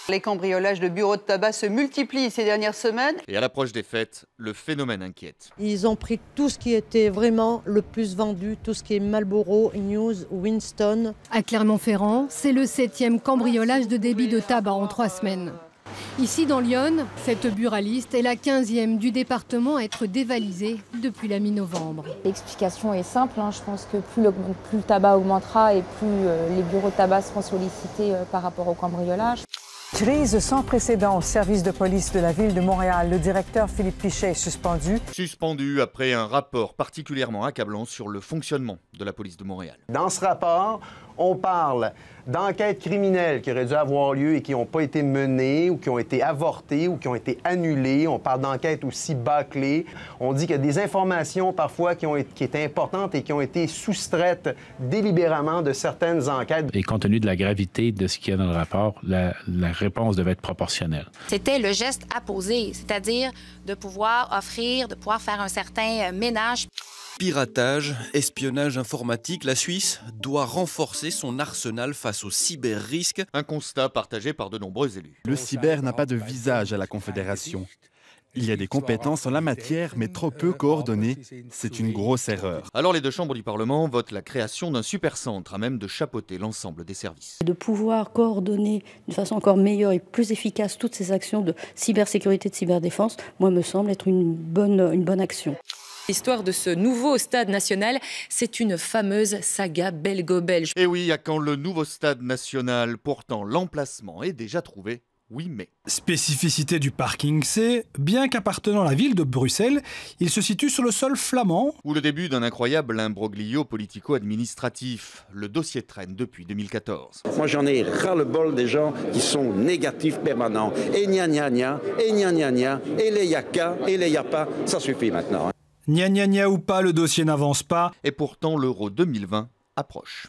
Les cambriolages de bureaux de tabac se multiplient ces dernières semaines. Et à l'approche des fêtes, le phénomène inquiète. Ils ont pris tout ce qui était vraiment le plus vendu, tout ce qui est Marlboro, News, Winston. À Clermont-Ferrand, c'est le 7e cambriolage de débit de tabac en 3 semaines. Ici dans l'Yonne, cette buraliste est la 15e du département à être dévalisée depuis la mi-novembre. L'explication est simple, je pense que plus le tabac augmentera et plus les bureaux de tabac seront sollicités par rapport au cambriolage. Crise sans précédent au service de police de la ville de Montréal. Le directeur Philippe Pichet est suspendu. Suspendu après un rapport particulièrement accablant sur le fonctionnement de la police de Montréal. Dans ce rapport, on parle d'enquêtes criminelles qui auraient dû avoir lieu et qui n'ont pas été menées ou qui ont été avortées ou qui ont été annulées. On parle d'enquêtes aussi bâclées. On dit qu'il y a des informations parfois qui étaient importantes et qui ont été soustraites délibérément de certaines enquêtes. Et compte tenu de la gravité de ce qu'il y a dans le rapport, la réponse devait être proportionnelle. C'était le geste à poser, c'est-à-dire de pouvoir offrir, de pouvoir faire un certain ménage. Piratage, espionnage informatique, la Suisse doit renforcer son arsenal face aux cyber-risques. Un constat partagé par de nombreux élus. Le cyber n'a pas de visage à la Confédération. Il y a des compétences en la matière, mais trop peu coordonnées. C'est une grosse erreur. Alors les deux chambres du Parlement votent la création d'un supercentre à même de chapeauter l'ensemble des services. De pouvoir coordonner d'une façon encore meilleure et plus efficace toutes ces actions de cybersécurité, de cyberdéfense, moi, me semble être une bonne action. L'histoire de ce nouveau stade national, c'est une fameuse saga belgo-belge. Et oui, à quand le nouveau stade national? Pourtant, l'emplacement est déjà trouvé. Oui, mais... Spécificité du parking C, bien qu'appartenant à la ville de Bruxelles, il se situe sur le sol flamand. Ou le début d'un incroyable imbroglio politico-administratif. Le dossier traîne depuis 2014. Moi j'en ai ras-le-bol des gens qui sont négatifs permanents. Et gna gna gna, et gna gna gna, et les yaka, et les yapa, ça suffit maintenant. Gna gna gna ou pas, le dossier n'avance pas. Et pourtant l'Euro 2020 approche.